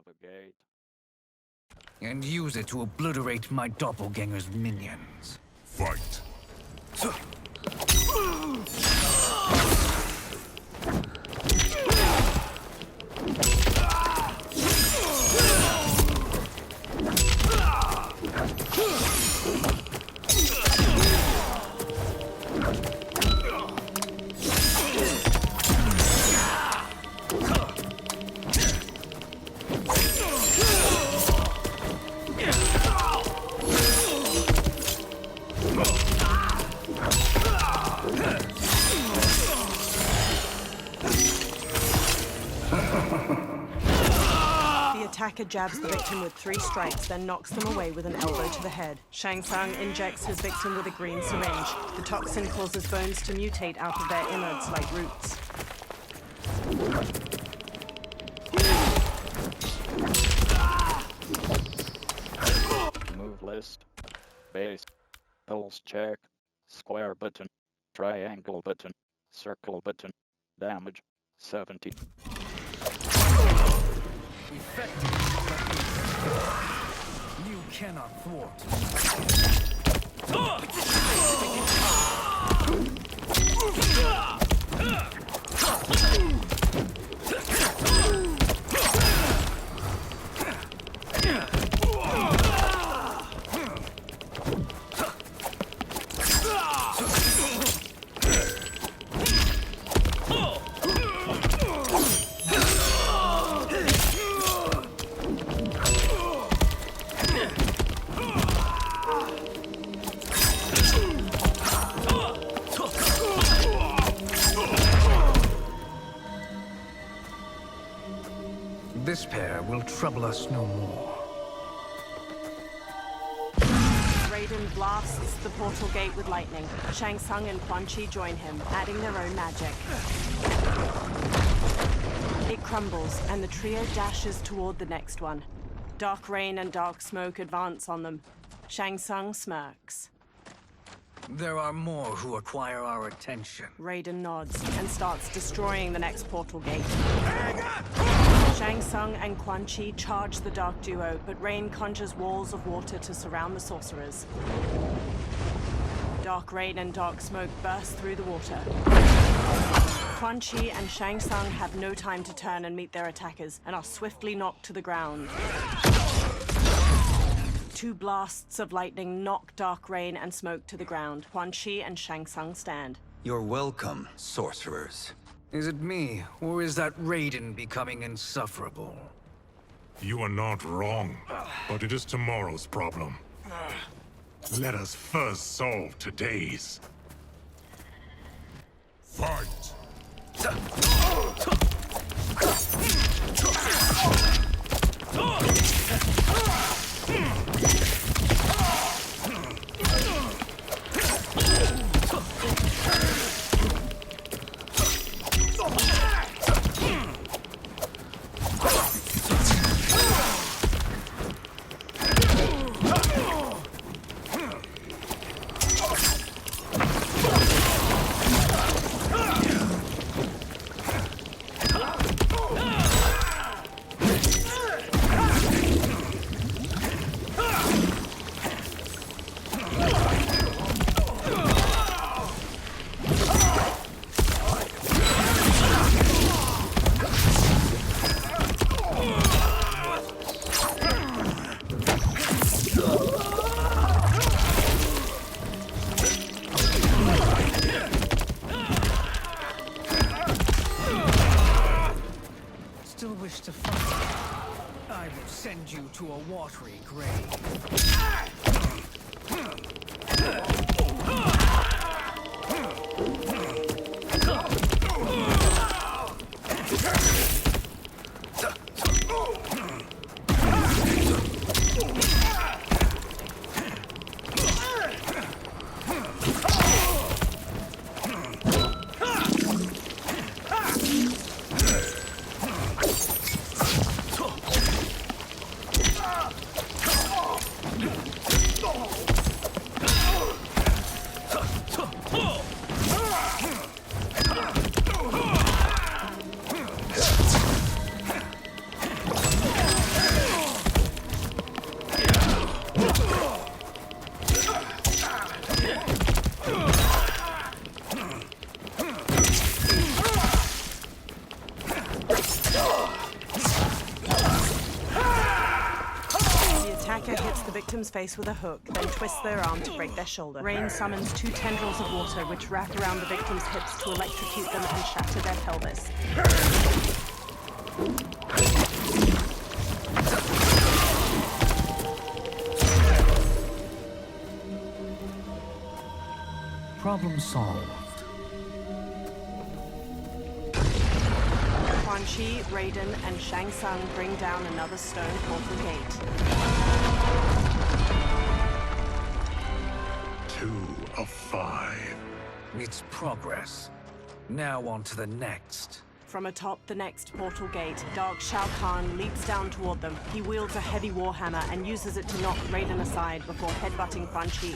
Navigate. And use it to obliterate my doppelganger's minions. Fight. The attacker jabs the victim with 3 strikes, then knocks them away with an elbow to the head. Shang Tsung injects his victim with a green syringe. The toxin causes bones to mutate out of their innards like roots. Move list. Base. Pulse check. Square button. Triangle button. Circle button. Damage. 70. Effective. You cannot thwart. This pair will trouble us no more. Raiden blasts the portal gate with lightning. Shang Tsung and Quan Chi join him, adding their own magic. It crumbles, and the trio dashes toward the next one. Dark rain and dark smoke advance on them. Shang Tsung smirks. There are more who acquire our attention. Raiden nods and starts destroying the next portal gate. Shang Tsung and Quan Chi charge the dark duo, but Rain conjures walls of water to surround the sorcerers. Dark rain and dark smoke burst through the water. Quan Chi and Shang Tsung have no time to turn and meet their attackers, and are swiftly knocked to the ground. 2 blasts of lightning knock dark rain and smoke to the ground. Quan Chi and Shang Tsung stand. You're welcome, sorcerers. Is it me, or is that Raiden becoming insufferable? You are not wrong, but it is tomorrow's problem. Let us first solve today's. Fight! Still wish to fight? I will send you to a watery grave. hits the victim's face with a hook, then twists their arm to break their shoulder. Rain summons 2 tendrils of water which wrap around the victim's hips to electrocute them and shatter their pelvis. Problem solved. Quan Chi, Raiden, and Shang Tsung bring down another stone portal gate. 2 of 5. It's progress. Now on to the next. From atop the next portal gate, Dark Shao Kahn leaps down toward them. He wields a heavy warhammer and uses it to knock Raiden aside before headbutting Quan Chi.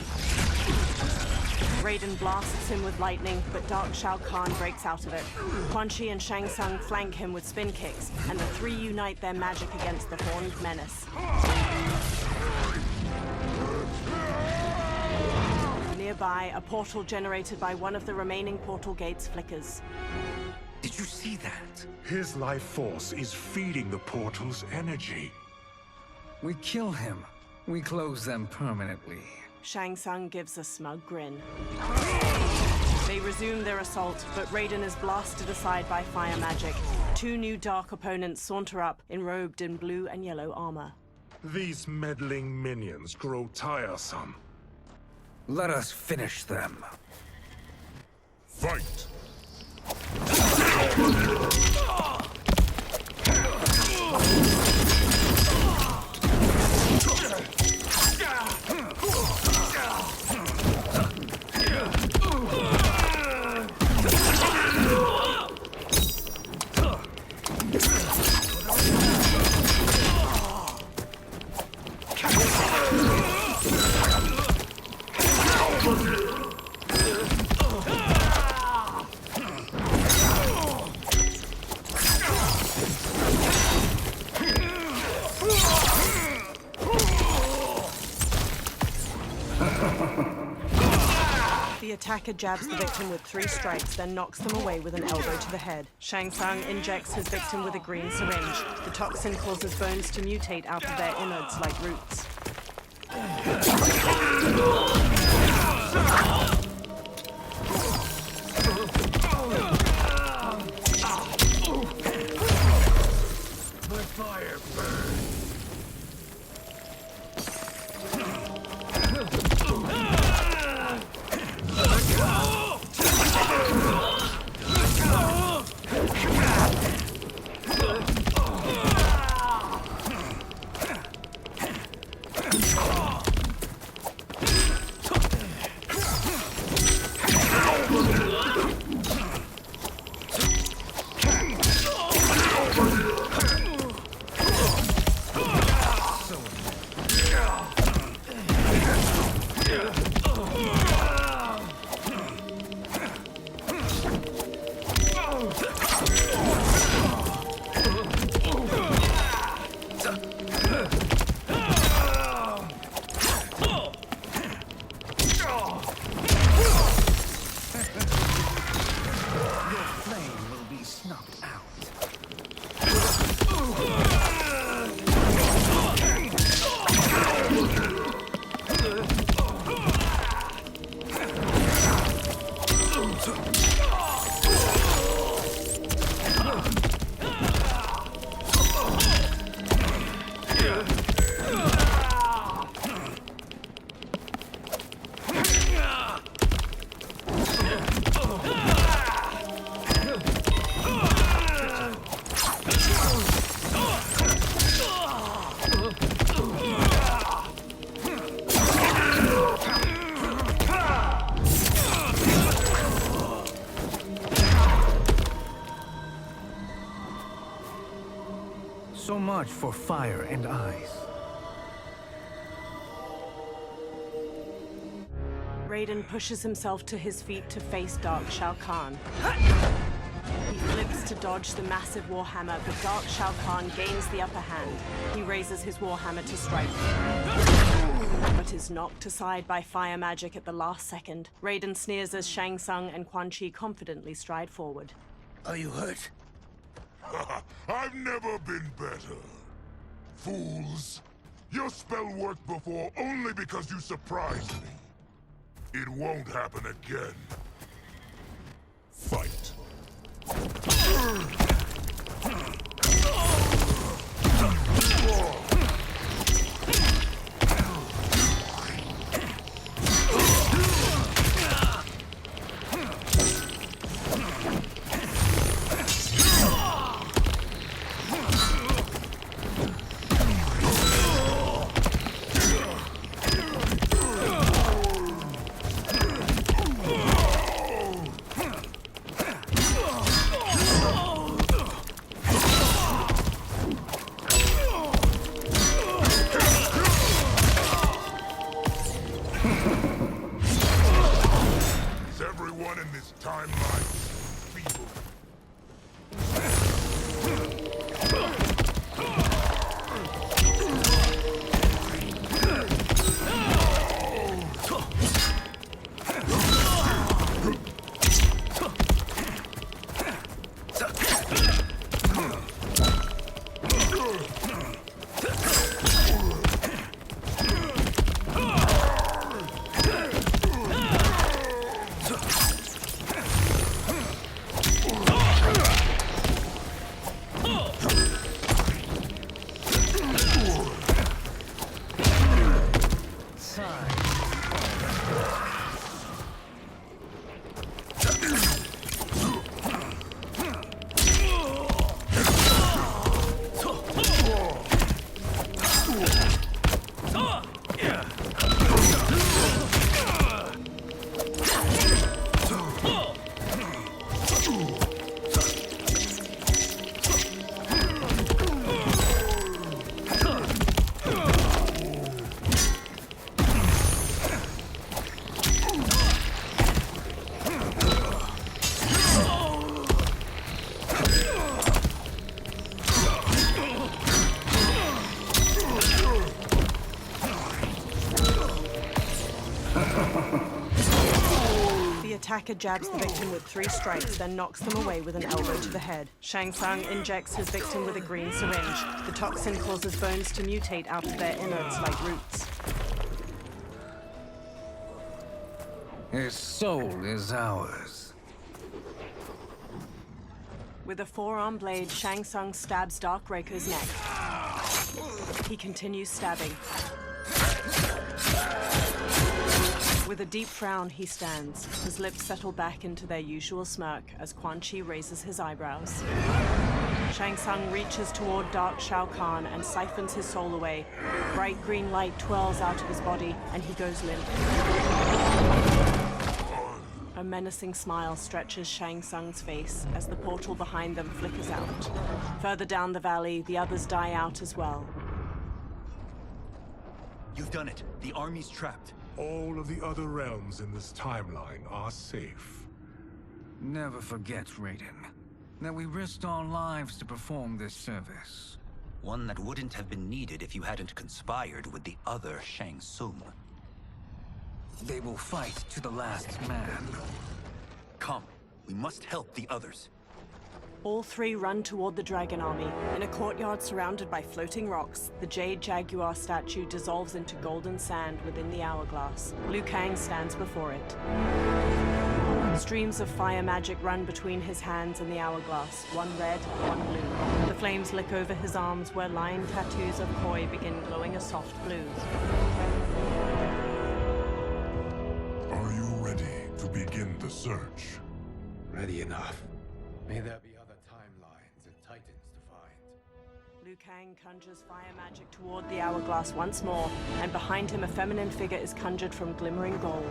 Raiden blasts him with lightning, but Dark Shao Kahn breaks out of it. Quan Chi and Shang Tsung flank him with spin kicks, and the 3 unite their magic against the Horned Menace. Nearby, a portal generated by one of the remaining portal gates flickers. Did you see that? His life force is feeding the portal's energy. We kill him. We close them permanently. Shang Tsung gives a smug grin. They resume their assault, but Raiden is blasted aside by fire magic. 2 new dark opponents saunter up, enrobed in blue and yellow armor. These meddling minions grow tiresome. Let us finish them. Fight! The attacker jabs the victim with 3 strikes, then knocks them away with an elbow to the head. Shang Tsung injects his victim with a green syringe. The toxin causes bones to mutate out of their innards like roots. The fire burns. So much for fire and ice. Raiden pushes himself to his feet to face Dark Shao Kahn. He flips to dodge the massive warhammer, but Dark Shao Kahn gains the upper hand. He raises his warhammer to strike, but is knocked aside by fire magic at the last second. Raiden sneers as Shang Tsung and Quan Chi confidently stride forward. Are you hurt? I've never been better. Fools, Your spell worked before only because you surprised me. It won't happen again. Fight. Everyone in this timeline feeble. Attacker jabs the victim with 3 strikes, then knocks them away with an elbow to the head. Shang Tsung injects his victim with a green syringe. The toxin causes bones to mutate out of their innards like roots. His soul is ours. With a forearm blade, Shang Tsung stabs Darkbreaker's neck. He continues stabbing. With a deep frown, he stands. His lips settle back into their usual smirk as Quan Chi raises his eyebrows. Shang Tsung reaches toward Dark Shao Kahn and siphons his soul away. Bright green light twirls out of his body, and he goes limp. A menacing smile stretches Shang Tsung's face as the portal behind them flickers out. Further down the valley, the others die out as well. You've done it. The army's trapped. All of the other realms in this timeline are safe. Never forget, Raiden, that we risked our lives to perform this service. One that wouldn't have been needed if you hadn't conspired with the other Shang Tsung. They will fight to the last man. Come, we must help the others. All 3 run toward the Dragon Army. In a courtyard surrounded by floating rocks, the Jade Jaguar statue dissolves into golden sand within the hourglass. Liu Kang stands before it. Streams of fire magic run between his hands and the hourglass, one red, one blue. The flames lick over his arms where line tattoos of koi begin glowing a soft blue. Are you ready to begin the search? Ready enough. May there be other timelines and titans to find. Liu Kang conjures fire magic toward the hourglass once more, and behind him a feminine figure is conjured from glimmering gold.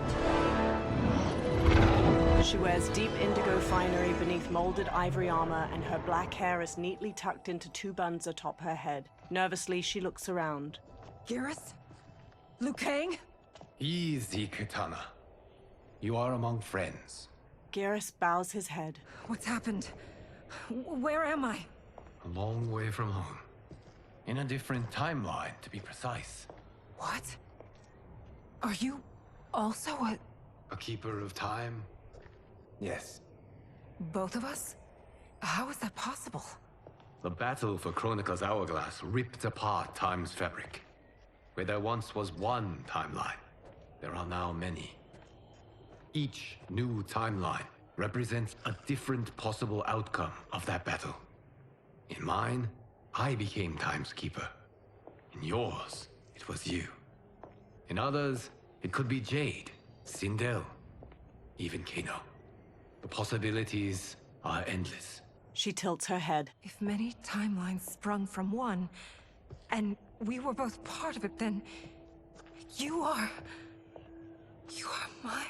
She wears deep indigo finery beneath molded ivory armor, and her black hair is neatly tucked into 2 buns atop her head. Nervously, she looks around. Geras? Liu Kang? Easy, Kitana. You are among friends. Geras bows his head. What's happened? Where am I? A long way from home. In a different timeline, to be precise. What? Are you also A keeper of time? Yes. both of us? How is that possible? The battle for Chronica's hourglass ripped apart time's fabric. Where there once was one timeline, there are now many. Each new timeline represents a different possible outcome of that battle. In mine, I became Time's Keeper. In yours, it was you. In others, it could be Jade, Sindel, even Kano. The possibilities are endless. She tilts her head. If many timelines sprung from one, and we were both part of it, then you are my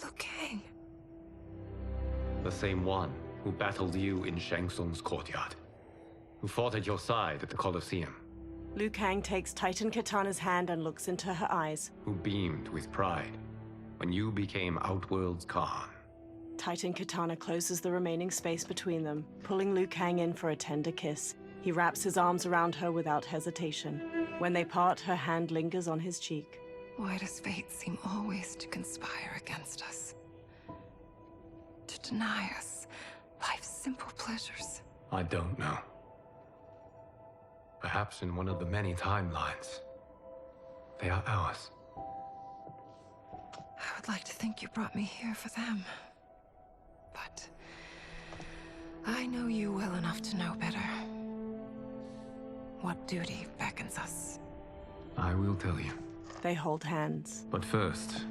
Liu Kang. The same one who battled you in Shang Tsung's courtyard. Who fought at your side at the Colosseum. Liu Kang takes Titan Katana's hand and looks into her eyes. Who beamed with pride when you became Outworld's Khan. Titan Katana closes the remaining space between them, pulling Liu Kang in for a tender kiss. He wraps his arms around her without hesitation. When they part, her hand lingers on his cheek. Why does fate seem always to conspire against us? To deny us life's simple pleasures? I don't know. Perhaps in one of the many timelines, they are ours. I would like to think you brought me here for them. But I know you well enough to know better. What duty beckons us? I will tell you. They hold hands. But first,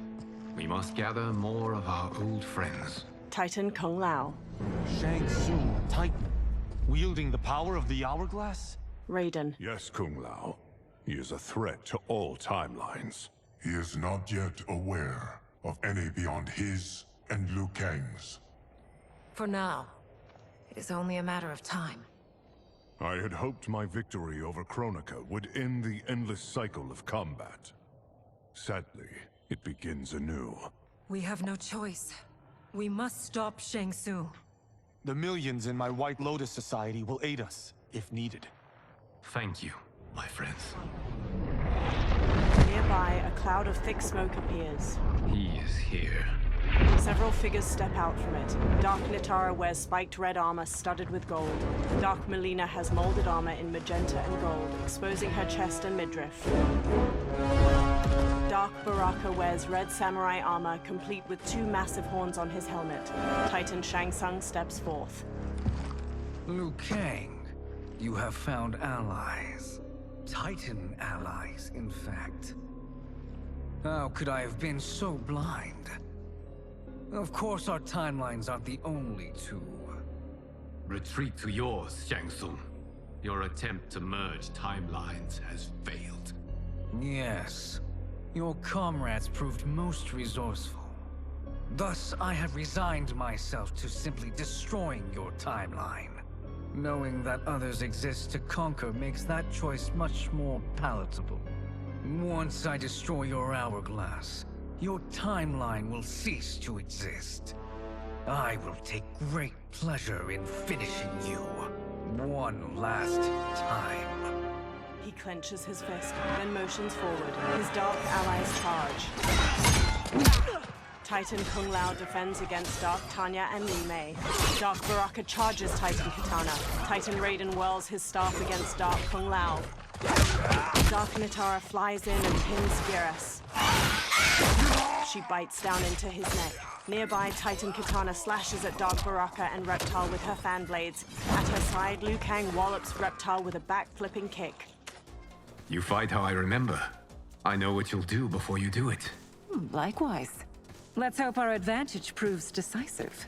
we must gather more of our old friends. Titan Kung Lao. Shang Tsung, a Titan, wielding the power of the Hourglass? Raiden. Yes, Kung Lao. He is a threat to all timelines. He is not yet aware of any beyond his and Liu Kang's. For now, it is only a matter of time. I had hoped my victory over Kronika would end the endless cycle of combat. Sadly, it begins anew. We have no choice. We must stop Shang Tsung. The millions in my White Lotus Society will aid us, if needed. Thank you, my friends. Nearby, a cloud of thick smoke appears. He is here. Several figures step out from it. Dark Nitara wears spiked red armor studded with gold. Dark Melina has molded armor in magenta and gold, exposing her chest and midriff. Dark Baraka wears red samurai armor, complete with two massive horns on his helmet. Titan Shang Tsung steps forth. Liu Kang, you have found allies. Titan allies, in fact. How could I have been so blind? Of course, our timelines aren't the only two. Retreat to yours, Shang Tsung. Your attempt to merge timelines has failed. Yes. Your comrades proved most resourceful. Thus, I have resigned myself to simply destroying your timeline. Knowing that others exist to conquer makes that choice much more palatable. Once I destroy your hourglass, your timeline will cease to exist. I will take great pleasure in finishing you one last time. He clenches his fist, then motions forward. His dark allies charge. Titan Kung Lao defends against Dark Tanya and Li Mei. Dark Baraka charges Titan Katana. Titan Raiden whirls his staff against Dark Kung Lao. Dark Nitara flies in and pins Geras. She bites down into his neck. Nearby, Titan Katana slashes at Dark Baraka and Reptile with her fan blades. At her side, Liu Kang wallops Reptile with a back-flipping kick. You fight how I remember. I know what you'll do before you do it. Likewise. Let's hope our advantage proves decisive.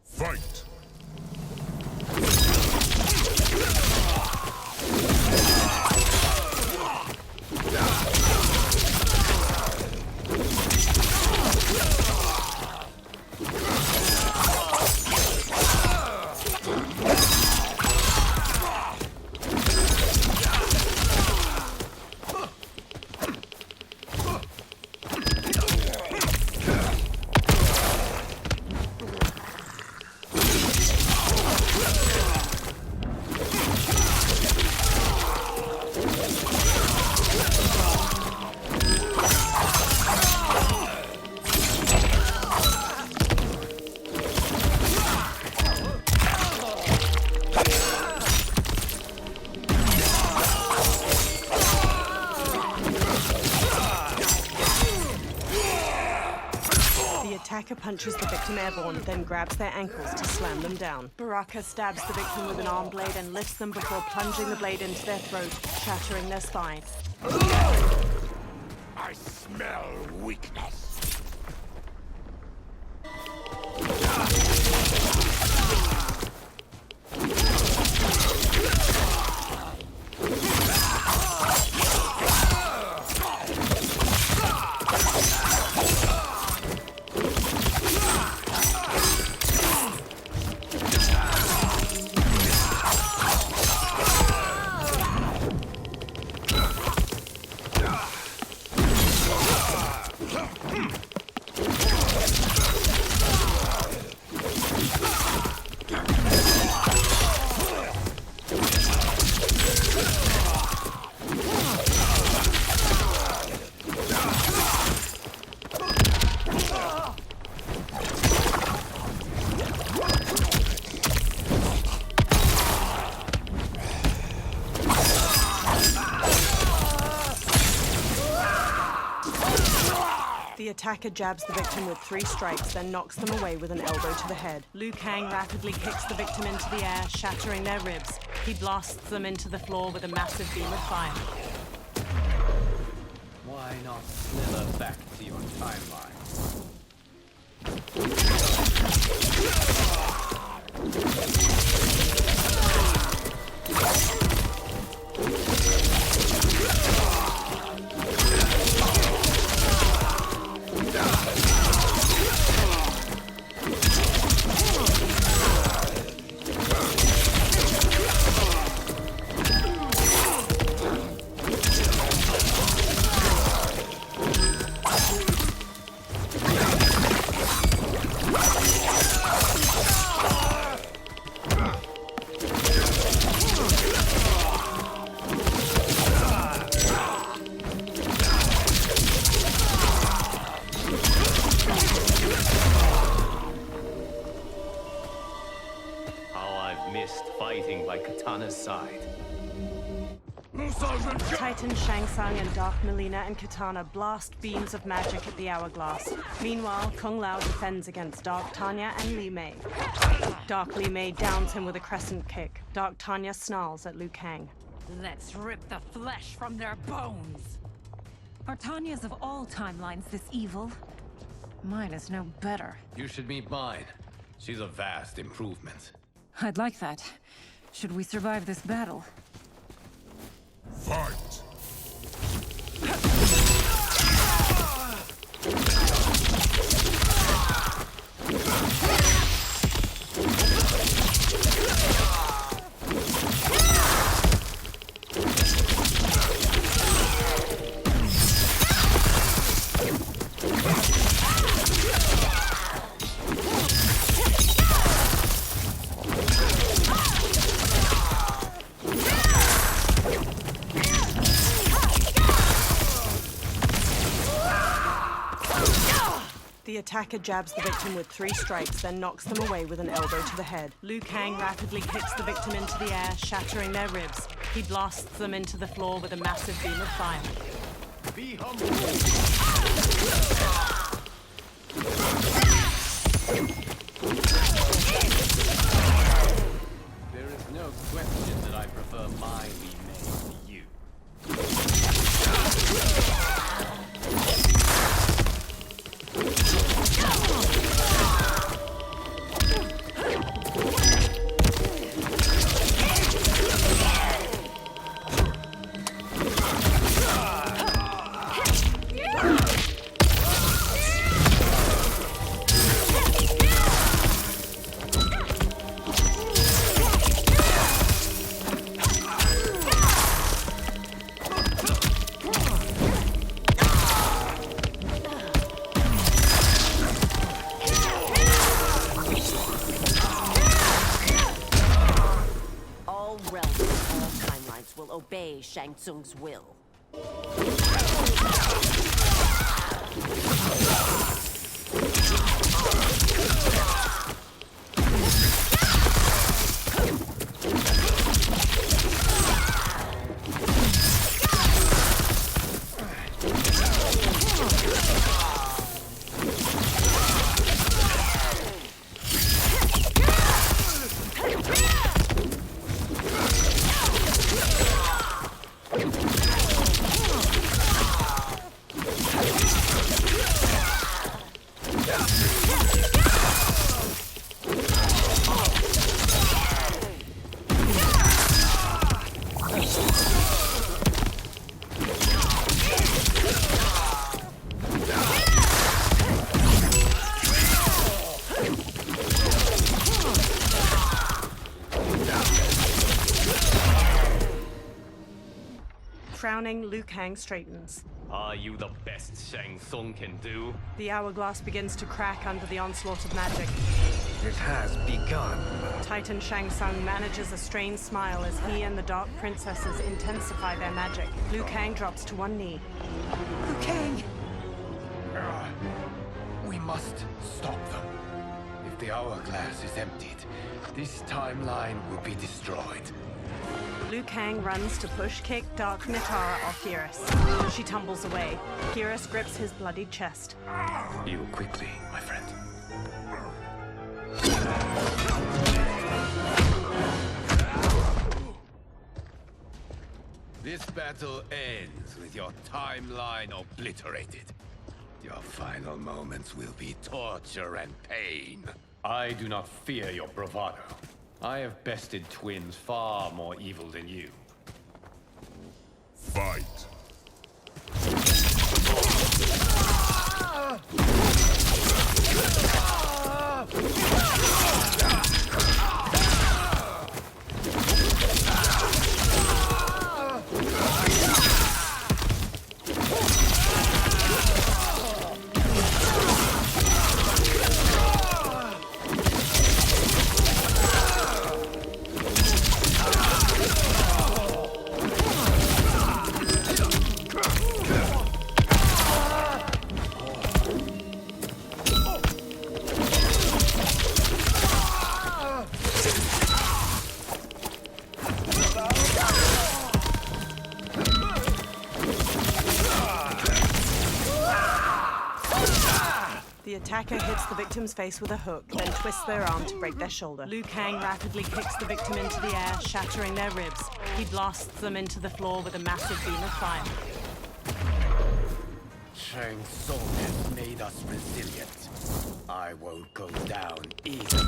Fight! attacker punches the victim airborne, then grabs their ankles to slam them down. Baraka stabs the victim with an arm blade and lifts them before plunging the blade into their throat, shattering their spine. I smell weakness. The attacker jabs the victim with 3 strikes, then knocks them away with an elbow to the head. Liu Kang rapidly kicks the victim into the air, shattering their ribs. He blasts them into the floor with a massive beam of fire. Why not slither back to your timeline? Fighting by Katana's side. Titan Shang Tsung and Dark Mileena and Katana blast beams of magic at the hourglass. Meanwhile, Kung Lao defends against Dark Tanya and Li Mei. Dark Li Mei downs him with a crescent kick. Dark Tanya snarls at Liu Kang. Let's rip the flesh from their bones. Are Tanya's of all timelines this evil? Mine is no better. You should meet mine. She's a vast improvement. I'd like that. Should we survive this battle? Fight! The attacker jabs the victim with 3 strikes, then knocks them away with an elbow to the head. Liu Kang rapidly kicks the victim into the air, shattering their ribs. He blasts them into the floor with a massive beam of fire. Be humble. There is no question that I prefer my Li Mei to you. Obey Shang Tsung's will. Frowning, Liu Kang straightens. Are you the best Shang Tsung can do? The hourglass begins to crack under the onslaught of magic. It has begun. Titan Shang Tsung manages a strained smile as he and the Dark Princesses intensify their magic. Liu Kang drops to one knee. Liu Kang! We must stop them. If the hourglass is emptied, this timeline will be destroyed. Liu Kang runs to push-kick Dark Nitara off Geras. She tumbles away. Geras grips his bloodied chest. Heal quickly, my friend. This battle ends with your timeline obliterated. Your final moments will be torture and pain. I do not fear your bravado. I have bested twins far more evil than you. Fight. The attacker hits the victim's face with a hook, then twists their arm to break their shoulder. Liu Kang rapidly kicks the victim into the air, shattering their ribs. He blasts them into the floor with a massive beam of fire. Shang Tsung has made us resilient. I won't go down easy.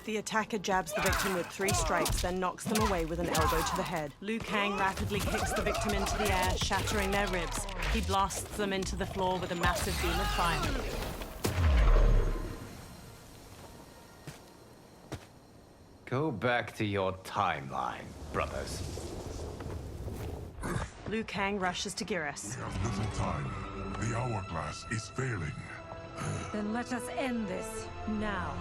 The attacker jabs the victim with 3 strikes, then knocks them away with an elbow to the head. Liu Kang rapidly kicks the victim into the air, shattering their ribs. He blasts them into the floor with a massive beam of fire. Go back to your timeline, brothers. Liu Kang rushes to Geras. We have little time. The hourglass is failing. Then let us end this now.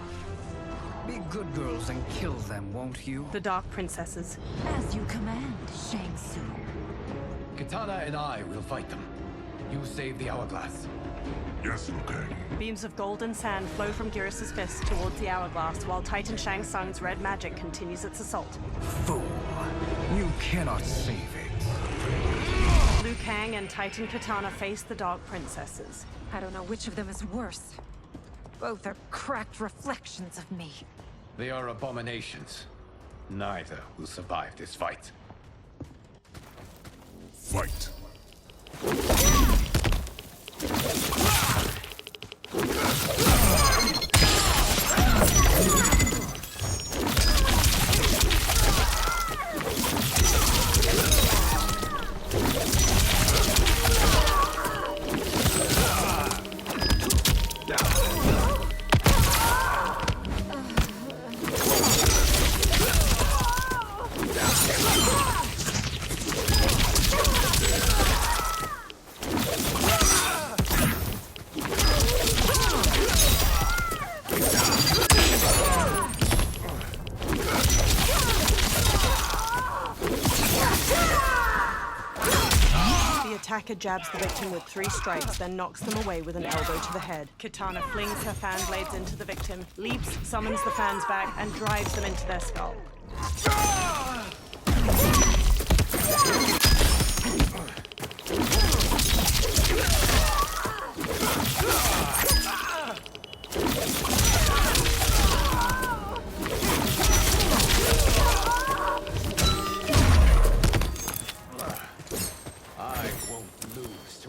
Be good girls and kill them, won't you? The Dark Princesses. As you command, Shang Tsung. Kitana and I will fight them. You save the hourglass. Yes, Liu Kang. Beams of golden sand flow from Geras' fist towards the hourglass, while Titan Shang Tsung's red magic continues its assault. Fool. You cannot save it. and Titan Katana face the Dark Princesses. I don't know which of them is worse. Both are cracked reflections of me. They are abominations. Neither will survive this fight. Fight. Attacker jabs the victim with 3 strikes, then knocks them away with an elbow to the head. Katana flings her fan blades into the victim, leaps, summons the fans back, and drives them into their skull.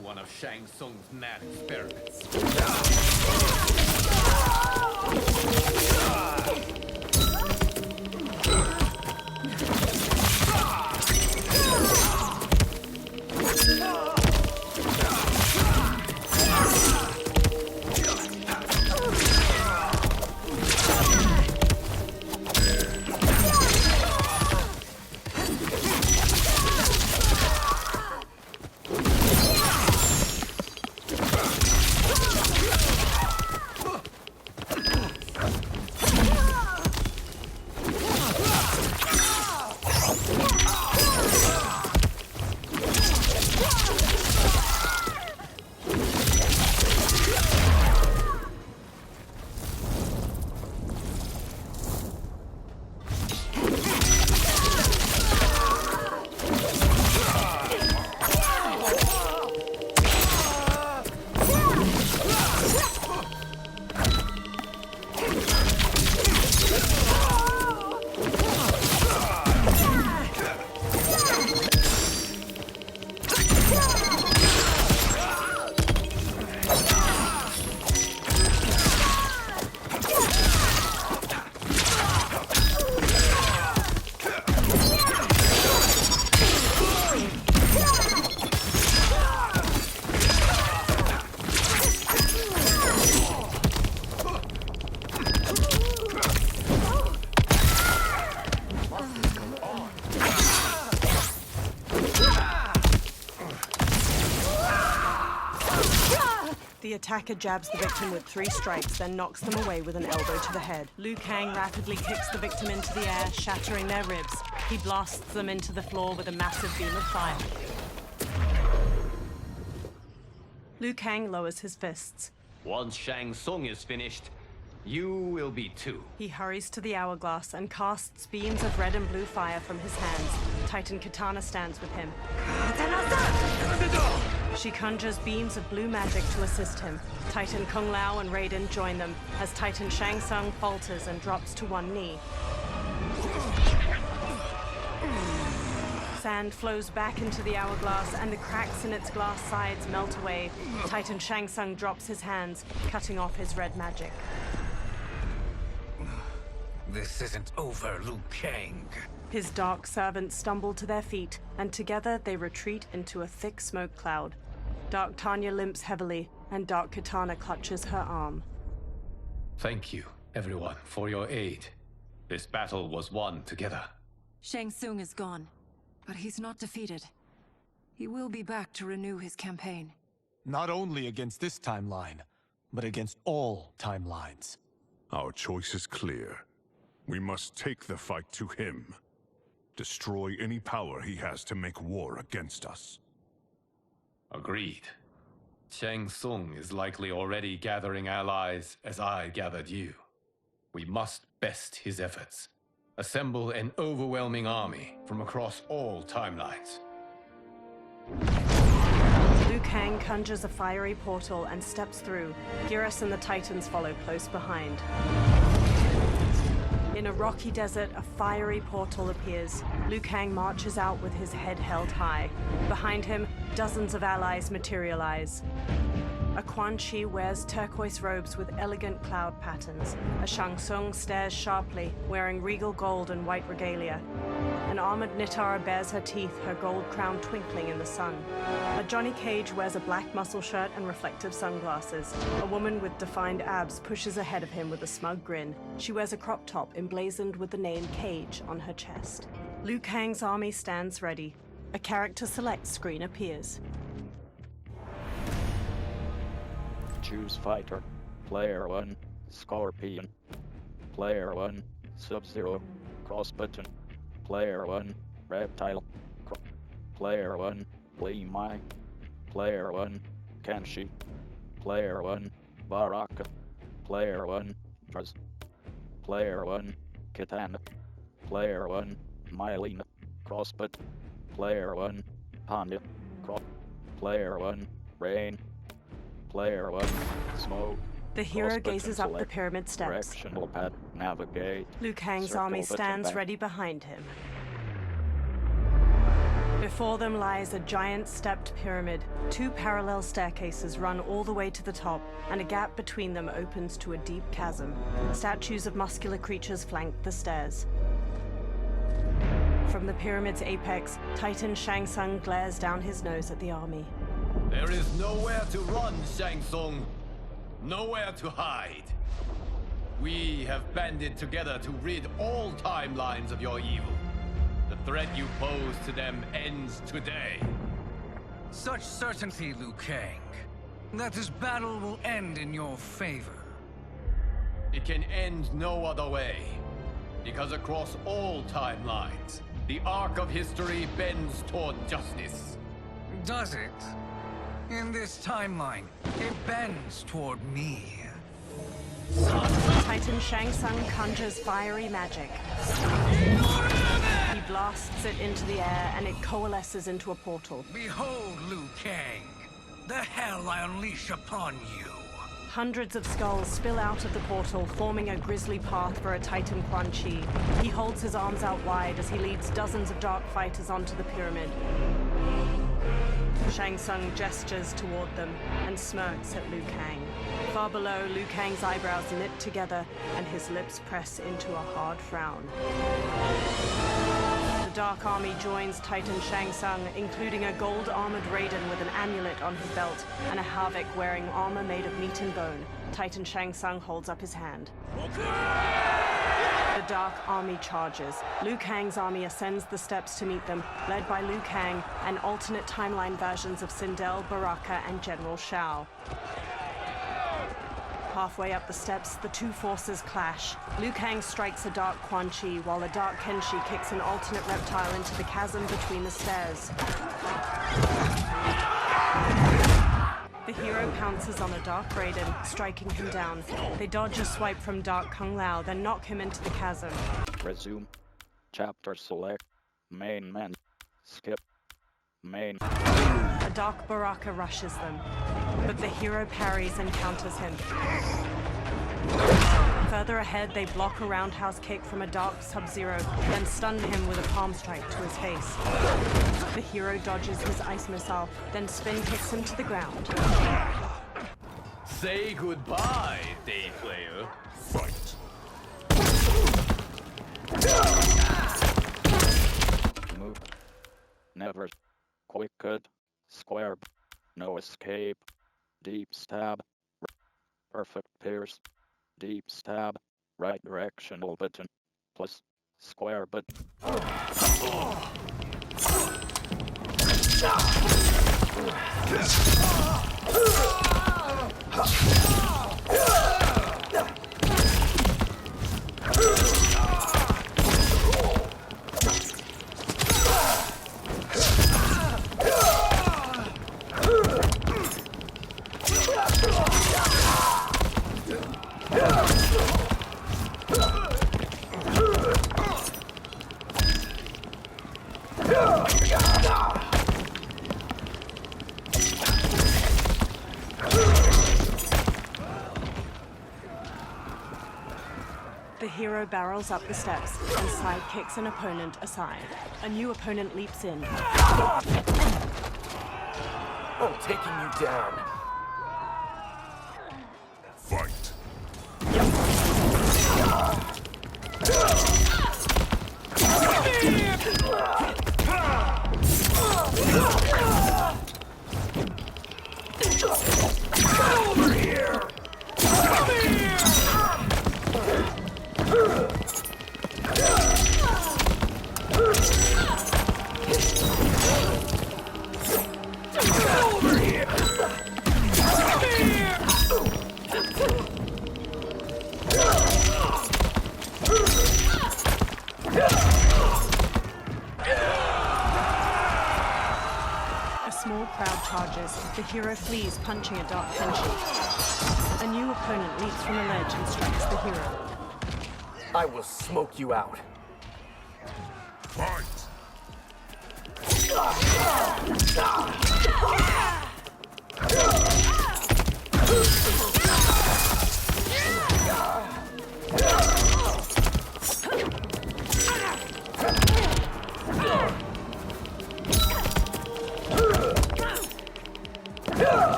One of Shang Tsung's mad experiments. The attacker jabs the victim with 3 strikes, then knocks them away with an elbow to the head. Liu Kang rapidly kicks the victim into the air, shattering their ribs. He blasts them into the floor with a massive beam of fire. Liu Kang lowers his fists. Once Shang Tsung is finished, you will be too. He hurries to the hourglass and casts beams of red and blue fire from his hands. Titan Katana stands with him. She conjures beams of blue magic to assist him. Titan Kung Lao and Raiden join them as Titan Shang Tsung falters and drops to one knee. Sand flows back into the hourglass and the cracks in its glass sides melt away. Titan Shang Tsung drops his hands, cutting off his red magic. This isn't over, Liu Kang. His dark servants stumble to their feet, and together they retreat into a thick smoke cloud. Dark Tanya limps heavily, and Dark Katana clutches her arm. Thank you, everyone, for your aid. This battle was won together. Shang Tsung is gone, but he's not defeated. He will be back to renew his campaign. Not only against this timeline, but against all timelines. Our choice is clear. We must take the fight to him. Destroy any power he has to make war against us. Agreed. Shang Tsung is likely already gathering allies as I gathered you. We must best his efforts. Assemble an overwhelming army from across all timelines. conjures a fiery portal and steps through. Geras and the Titans follow close behind. In a rocky desert, a fiery portal appears. Liu Kang marches out with his head held high. Behind him, dozens of allies materialize. A Quan Chi wears turquoise robes with elegant cloud patterns. A Shang Tsung stares sharply, wearing regal gold and white regalia. An armored Nitara bares her teeth, her gold crown twinkling in the sun. A Johnny Cage wears a black muscle shirt and reflective sunglasses. A woman with defined abs pushes ahead of him with a smug grin. She wears a crop top emblazoned with the name Cage on her chest. Liu Kang's army stands ready. A character select screen appears. Choose fighter. Player 1, Scorpion. Player 1, Sub-Zero. Cross button. Player 1, Reptile. Player 1, Li Mai. Player 1, Kenshi. Player 1, Baraka. Player 1, Truz. Player 1, Kitana. Player 1, Mylena. Cross button. Player 1, Panya. Player 1, Rain. Player 1, Smoke. The hero gazes up the pyramid steps. Directional pad, navigate. Liu Kang's Circle army button stands back. ready behind him. Before them lies a giant stepped pyramid. 2 parallel staircases run all the way to the top, and a gap between them opens to a deep chasm. Statues of muscular creatures flank the stairs. From the pyramid's apex, Titan Shang Tsung glares down his nose at the army. There is nowhere to run, Shang Tsung. Nowhere to hide. We have banded together to rid all timelines of your evil. The threat you pose to them ends today. Such certainty, Liu Kang, that this battle will end in your favor. It can end no other way. Because across all timelines, the arc of history bends toward justice. Does it? In this timeline, it bends toward me. Titan Shang Tsung conjures fiery magic. He blasts it into the air and it coalesces into a portal. Behold, Liu Kang, the hell I unleash upon you. Hundreds of skulls spill out of the portal, forming a grisly path for a Titan Quan Chi. He holds his arms out wide as he leads dozens of dark fighters onto the pyramid. Shang Tsung gestures toward them and smirks at Liu Kang. Far below, Liu Kang's eyebrows knit together and his lips press into a hard frown. The Dark Army joins Titan Shang Tsung, including a gold-armored Raiden with an amulet on his belt and a Havik wearing armor made of meat and bone. Titan Shang Tsung holds up his hand. The Dark Army charges. Liu Kang's army ascends the steps to meet them, led by Liu Kang and alternate timeline versions of Sindel, Baraka, and General Shao. Halfway up the steps, the two forces clash. Liu Kang strikes a Dark Quan Chi, while a Dark Kenshi kicks an alternate reptile into the chasm between the stairs. The hero pounces on a Dark Raiden, striking him down. They dodge a swipe from Dark Kung Lao, then knock him into the chasm. Resume. Chapter select. Main men. Skip. Main. A Dark Baraka rushes them, but the hero parries and counters him. Further ahead, they block a roundhouse kick from a Dark Sub-Zero, then stun him with a palm strike to his face. The hero dodges his ice missile, then spin kicks him to the ground. Say goodbye, Day Player. Fight. Move. Never. Quick cut. Square. No escape. Deep stab. Perfect pierce. Deep stab. Right directional button. Plus. Square button. hero barrels up the steps and sidekicks an opponent aside. A new opponent leaps in. I'm taking you down. Fight. Over here! Come here! Over here! Come here! A small crowd charges. The hero flees, punching a dark Kenshi. A new opponent leaps from a ledge and strikes the hero. I will smoke you out. Fight.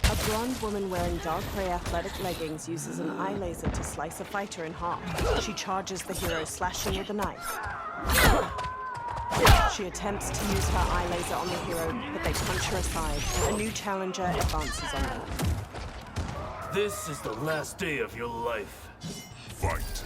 A blonde woman wearing dark gray athletic leggings uses an eye laser to slice a fighter in half. She charges the hero, slashing with a knife. She attempts to use her eye laser on the hero, but they punch her aside. A new challenger advances on her. This is the last day of your life. Fight.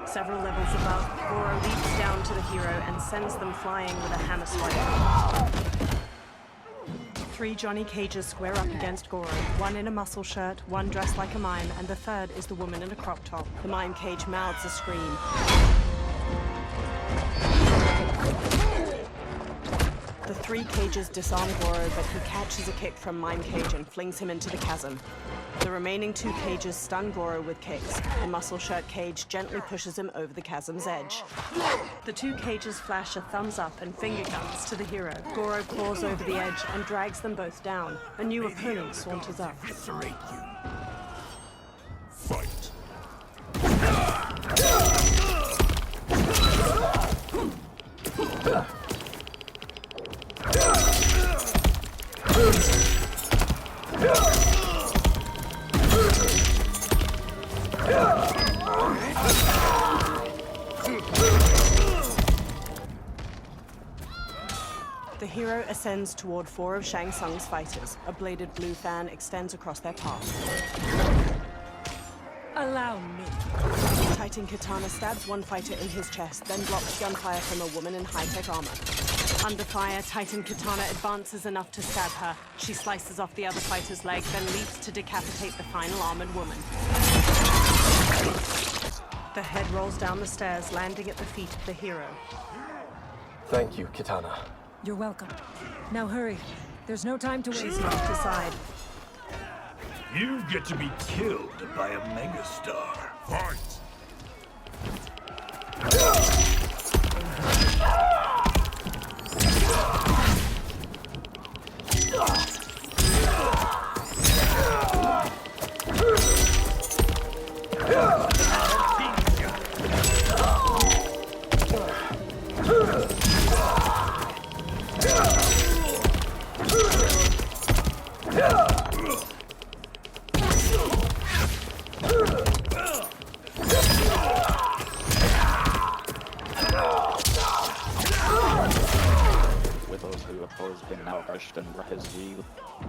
Several levels above, Goro leaps down to the hero and sends them flying with a hammer strike. 3 Johnny Cages square up against Goro. One in a muscle shirt, one dressed like a mime, and the third is the woman in a crop top. The mime cage mouths a scream. The 3 cages disarm Goro, but he catches a kick from Mime Cage and flings him into the chasm. The remaining 2 cages stun Goro with kicks. The muscle shirt cage gently pushes him over the chasm's edge. The 2 cages flash a thumbs up and finger guns to the hero. Goro claws over the edge and drags them both down. A new opponent saunters up. Eviscerate you. Fight. The hero ascends toward 4 of Shang Tsung's fighters. A bladed blue fan extends across their path. Allow me. Titan Katana stabs one fighter in his chest, then blocks gunfire from a woman in high-tech armor. Under fire, Titan Katana advances enough to stab her. She slices off the other fighter's leg, then leaps to decapitate the final armored woman. The head rolls down the stairs, landing at the feet of the hero. Thank you, Kitana. You're welcome. Now hurry. There's no time to waste. She's knocked aside. You get to be killed by a megastar. Fight. With those who oppose been now crushed and his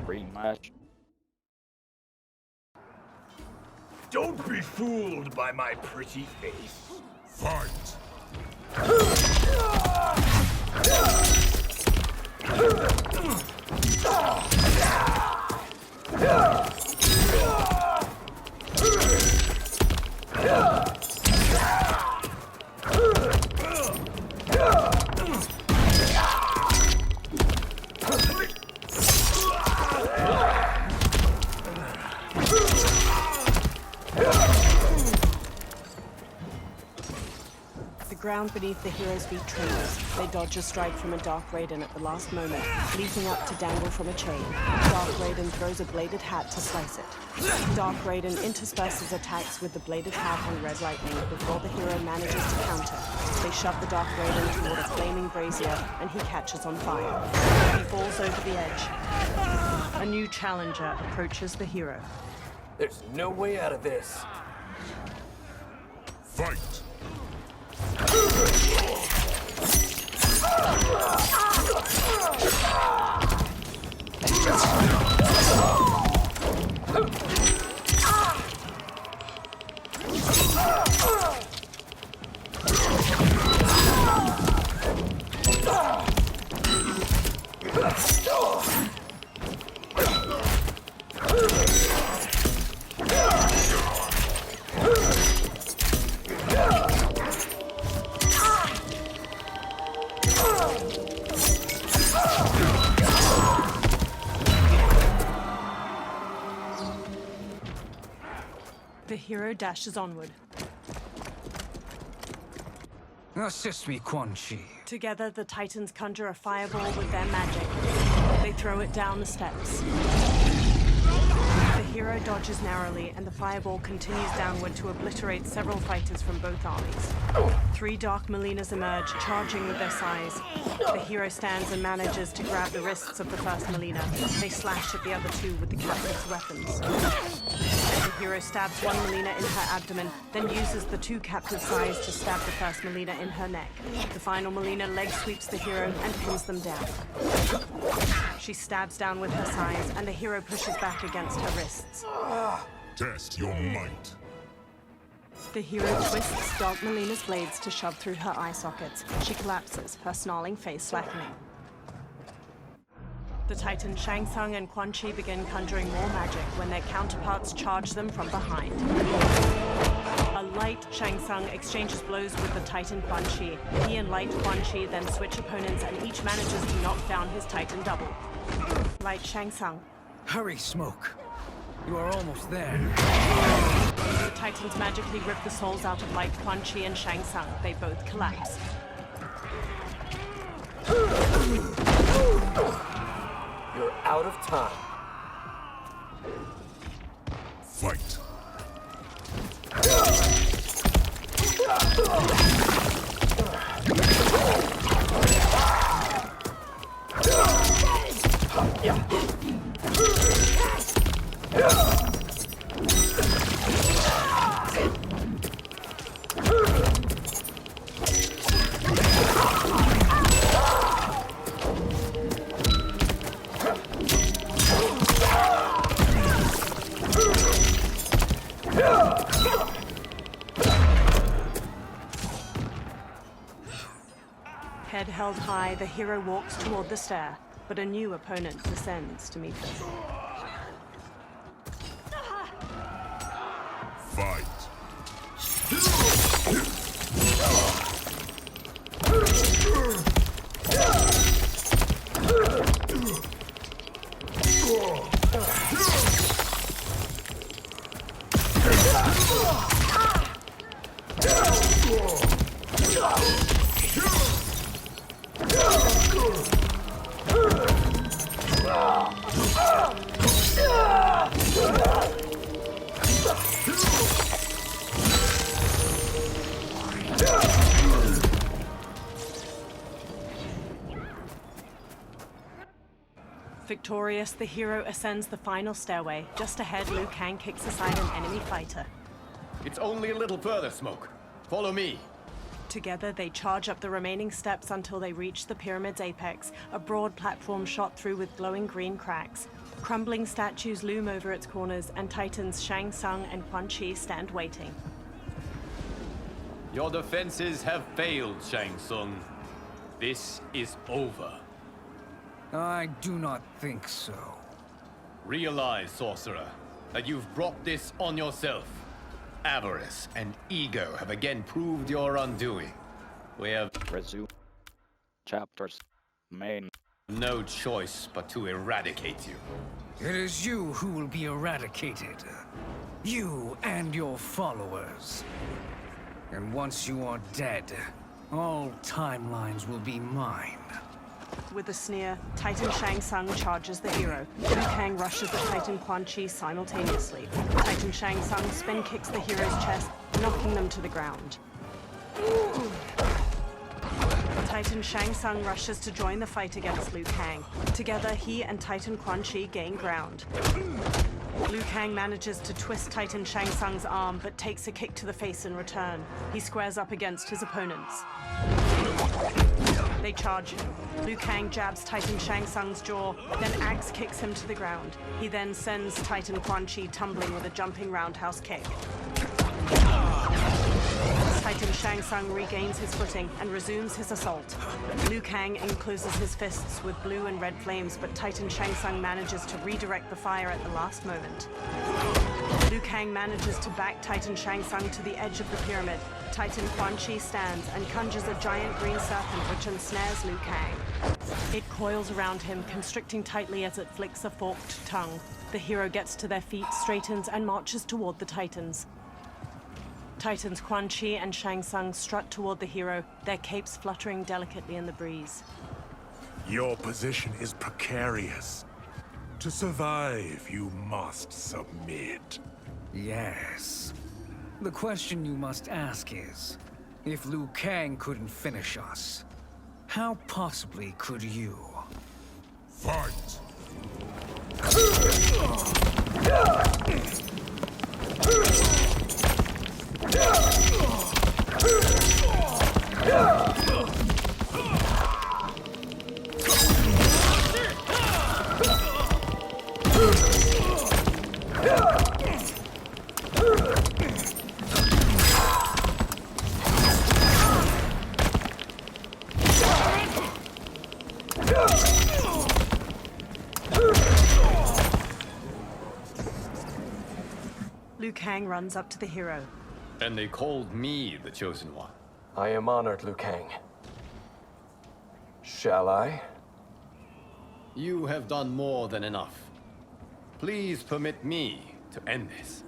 rematch. Don't be fooled by my pretty face. Fight! The ground beneath the heroes' feet trembles. They dodge a strike from a Dark Raiden at the last moment, leaping up to dangle from a chain. Dark Raiden throws a bladed hat to slice it. Dark Raiden intersperses attacks with the bladed hat and Red Lightning before the hero manages to counter. They shove the Dark Raiden toward a flaming brazier, and he catches on fire. He falls over the edge. A new challenger approaches the hero. There's no way out of this. Fight! The hero dashes onward. Assist me, Quan Chi. Together, the Titans conjure a fireball with their magic. They throw it down the steps. The hero dodges narrowly, and the fireball continues downward to obliterate several fighters from both armies. 3 Dark Molinas emerge, charging with their size. The hero stands and manages to grab the wrists of the first Molina. They slash at the other 2 with the captive's weapons. The hero stabs one Molina in her abdomen, then uses the 2 captive size to stab the first Molina in her neck. The final Molina leg sweeps the hero and pins them down. She stabs down with her size, and the hero pushes back against her wrists. Test your might. The hero twists Dark Molina's blades to shove through her eye sockets. She collapses, her snarling face slackening. The Titans Shang Tsung and Quan Chi begin conjuring more magic when their counterparts charge them from behind. A light Shang Tsung exchanges blows with the Titan Quan Chi. He and light Quan Chi then switch opponents, and each manages to knock down his Titan double. Light Shang Tsung. Hurry, Smoke. You are almost there. The Titans magically rip the souls out of Light Quan Chi and Shang Tsung. They both collapse. You're out of time. Fight! Head held high, the hero walks toward the stair, but a new opponent descends to meet him. Fight! Victorious, the hero ascends the final stairway. Just ahead, Liu Kang kicks aside an enemy fighter. It's only a little further, Smoke. Follow me. Together, they charge up the remaining steps until they reach the pyramid's apex, a broad platform shot through with glowing green cracks. Crumbling statues loom over its corners, and Titans Shang Tsung and Quan Chi stand waiting. Your defenses have failed, Shang Tsung. This is over. I do not think so. Realize, sorcerer, that you've brought this on yourself. Avarice and ego have again proved your undoing. We have Resume. Chapters. Main. no choice but to eradicate you. It is you who will be eradicated. You and your followers. And once you are dead, all timelines will be mine. With a sneer, Titan Shang Tsung charges the hero. Liu Kang rushes at Titan Quan Chi simultaneously. Titan Shang Tsung spin kicks the hero's chest, knocking them to the ground. Titan Shang Tsung rushes to join the fight against Liu Kang. Together, he and Titan Quan Chi gain ground. Liu Kang manages to twist Titan Shang Tsung's arm, but takes a kick to the face in return. He squares up against his opponents. They charge him. Liu Kang jabs Titan Shang Tsung's jaw, then axe kicks him to the ground. He then sends Titan Quan Chi tumbling with a jumping roundhouse kick. Titan Shang Tsung regains his footing and resumes his assault. Liu Kang encloses his fists with blue and red flames, but Titan Shang Tsung manages to redirect the fire at the last moment. Liu Kang manages to back Titan Shang Tsung to the edge of the pyramid. Titan Quan Chi stands and conjures a giant green serpent which ensnares Liu Kang. It coils around him, constricting tightly as it flicks a forked tongue. The hero gets to their feet, straightens, and marches toward the Titans. Titans Quan Chi and Shang Tsung strut toward the hero, their capes fluttering delicately in the breeze. Your position is precarious. To survive, you must submit. Yes. The question you must ask is, if Liu Kang couldn't finish us, how possibly could you? Fight! Liu Kang runs up to the hero. And they called me the Chosen One. I am honored, Liu Kang. Shall I? You have done more than enough. Please permit me to end this.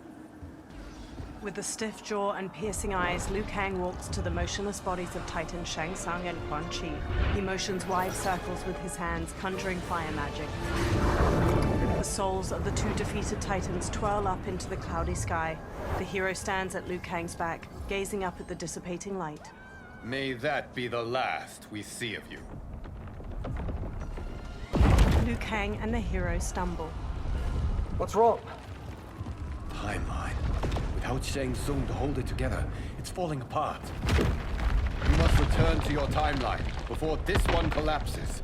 With a stiff jaw and piercing eyes, Liu Kang walks to the motionless bodies of Titan Shang Tsung and Quan Chi. He motions wide circles with his hands, conjuring fire magic. The souls of the two defeated Titans twirl up into the cloudy sky. The hero stands at Liu Kang's back, gazing up at the dissipating light. May that be the last we see of you. Liu Kang and the hero stumble. What's wrong? Timeline. Without Shang Tsung to hold it together, it's falling apart. You must return to your timeline before this one collapses.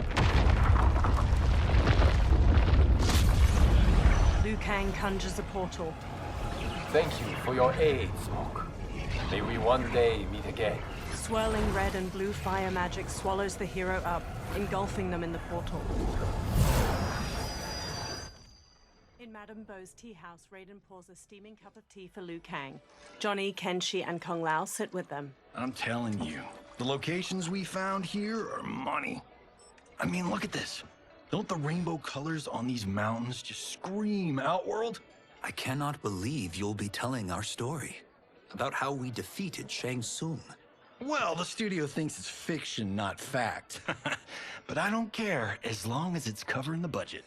Liu Kang conjures a portal. Thank you for your aid, Smoke. May we one day meet again. Swirling red and blue fire magic swallows the hero up, engulfing them in the portal. In Madame Bo's tea house, Raiden pours a steaming cup of tea for Liu Kang. Johnny, Kenshi, and Kung Lao sit with them. I'm telling you, the locations we found here are money. I mean, look at this. Don't the rainbow colors on these mountains just scream Outworld? I cannot believe you'll be telling our story about how we defeated Shang Tsung. Well, the studio thinks it's fiction, not fact. But I don't care, as long as it's covering the budget.